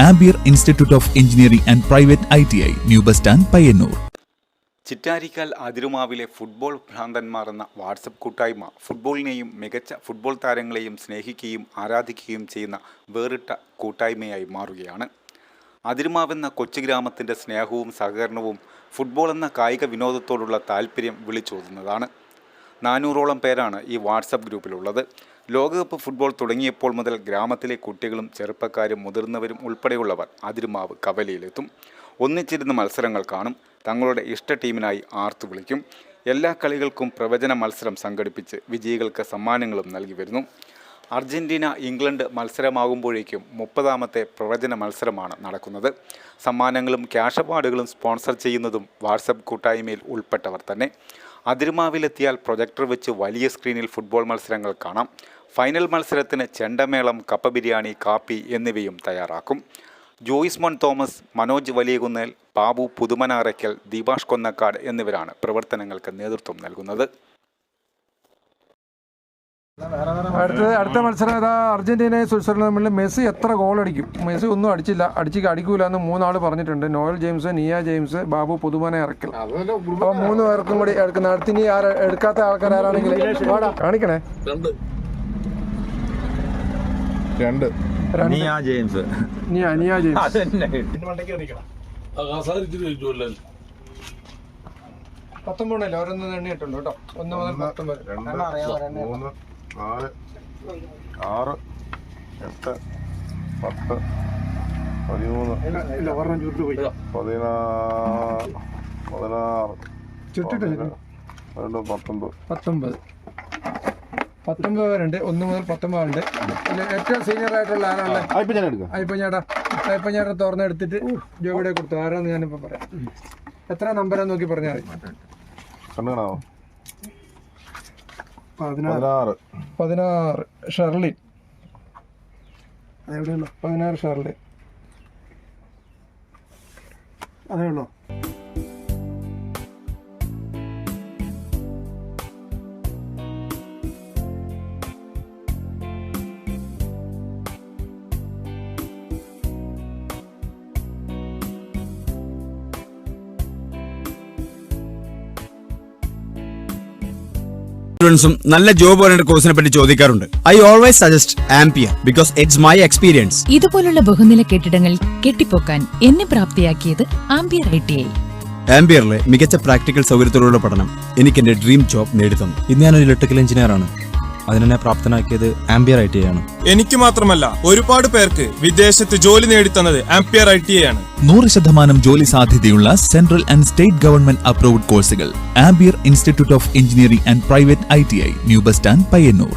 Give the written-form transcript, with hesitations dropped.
Ampere institute of engineering and private ITI, new bus stand, Payyanur. Chittarikkal അതിരുമാവിലെ football ഭ്രാന്തന്മാർ എന്ന WhatsApp കൂട്ടായ്മ ഫുട്ബോളിനെയും മികച്ച ഫുട്ബോൾ താരങ്ങളെയും സ്നേഹിക്കുകയും ആരാധിക്കുകയും ചെയ്യുന്ന വേറിട്ട കൂട്ടായ്മയായി മാറുകയാണ്. അതിരുമാവെന്ന കൊച്ചു ഗ്രാമത്തിൻ്റെ സ്നേഹവും സഹകരണവും ഫുട്ബോൾ എന്ന കായിക വിനോദത്തോടുള്ള താല്പര്യം വിളിച്ചോതുന്നതാണ്. 400ഓളം പേരാണ് ഈ വാട്സപ്പ് ഗ്രൂപ്പിലുള്ളത്. ലോകകപ്പ് ഫുട്ബോൾ തുടങ്ങിയപ്പോൾ മുതൽ ഗ്രാമത്തിലെ കുട്ടികളും ചെറുപ്പക്കാരും മുതിർന്നവരും ഉൾപ്പെടെയുള്ളവർ അതിരുമാവ് കവലയിലെത്തും. ഒന്നിച്ചിരുന്ന് മത്സരങ്ങൾ കാണും. തങ്ങളുടെ ഇഷ്ട ടീമിനായി ആർത്തു വിളിക്കും. എല്ലാ കളികൾക്കും പ്രവചന മത്സരം സംഘടിപ്പിച്ച് വിജയികൾക്ക് സമ്മാനങ്ങളും നൽകി വരുന്നു. അർജന്റീന ഇംഗ്ലണ്ട് മത്സരമാകുമ്പോഴേക്കും 30ാമത്തെ പ്രവചന മത്സരമാണ് നടക്കുന്നത്. സമ്മാനങ്ങളും ക്യാഷ് അവാർഡുകളും സ്പോൺസർ ചെയ്യുന്നതും വാട്സപ്പ് കൂട്ടായ്മയിൽ ഉൾപ്പെട്ടവർ തന്നെ. അതിരുമാവിലെത്തിയാൽ പ്രൊജക്ടർ വെച്ച് വലിയ സ്ക്രീനിൽ ഫുട്ബോൾ മത്സരങ്ങൾ കാണാം. ഫൈനൽ മത്സരത്തിന് ചെണ്ടമേളം, കപ്പ ബിരിയാണി, കാപ്പി എന്നിവയും തയ്യാറാക്കും. ജോയിസ് മോൻ തോമസ്, മനോജ് വലിയകുന്നേൽ, ബാബു പുതുമനാറയ്ക്കൽ, ദീപാഷ് കൊന്നക്കാട് എന്നിവരാണ് പ്രവർത്തനങ്ങൾക്ക് നേതൃത്വം നൽകുന്നത്. അടുത്ത മത്സരം ഏതാ? അർജന്റീനയും സ്വിറ്റ്സർലൻഡ് തമ്മിൽ. മെസ്സി എത്ര ഗോൾ അടിക്കും? മെസ്സി ഒന്നും അടിക്കൂല എന്ന് 3 ആൾ പറഞ്ഞിട്ടുണ്ട്. നോയൽ ജെയിംസ്, നിയ ജെയിംസ്, ബാബു പുതുമനെ ഇറക്കൽ. അപ്പോൾ 3 പേർക്കും കൂടി എടുക്കുന്ന. അടുത്തിനി എടുക്കാത്ത ആൾക്കാർ ആരാണെങ്കിൽ കാണിക്കണേ. 2 നിയ ജെയിംസ്. 19 ഓരോന്ന് എണ്ണിയിട്ടുണ്ട് കേട്ടോ. 1 മുതൽ 19. 2, 3, 4, 6, 8, 10, 13, 16, ചുറ്റിട്ട് 19 പേരുണ്ട്. 1 മുതൽ 19 ഉണ്ട്. ഏറ്റവും സീനിയർ ആയിട്ടുള്ള ആരാണ്? അയ്യപ്പഞ്ഞേട്ടൻ തുറന്നെടുത്തിട്ട് ജോബിയുടെ കൊടുത്തു. ആരാന്ന് ഞാനിപ്പോൾ പറയാം. എത്ര നമ്പരാന്ന് നോക്കി പറഞ്ഞാൽ മതി. 16 ഷെർലിൻ. 16 ഷെർലിൻ. അതേ ഉള്ളൂ. നല്ല ജോബ് ഓറിയന്റഡ് കോഴ്സിനെ പറ്റി ചോദിക്കാറുണ്ട്. I always suggest ampere because it's my experience. ഇതുപോലുള്ള ബഹുനില കെട്ടിടങ്ങൾ കെട്ടിപ്പൊക്കാൻ എന്നെ പ്രാപ്തിയാക്കിയത് ആംപിയർ ITI. ആംപിയറിലെ മികച്ച പ്രാക്ടിക്കൽ സൗകര്യത്തോടുള്ള പഠനം എനിക്ക് എന്റെ ഡ്രീം ജോബ് നേടിത്തന്നു. ഇന്ന് ഞാനൊരു ഇലക്ട്രിക്കൽ എഞ്ചിനീയർ ആണ്. അതിനെന്നെ പ്രാപ്തനാക്കിയത് ആംപിയർ ITI ആണ്. എനിക്ക് മാത്രമല്ല, ഒരുപാട് പേർക്ക് വിദേശത്ത് ജോലി നേടിത്തന്നത് ആംപിയർ ITI ആണ്. 100% ജോലി സാധ്യതയുള്ള central and state government approved കോഴ്സുകൾ. Ampere institute of engineering and private ITI, new bus stand, Payyanur.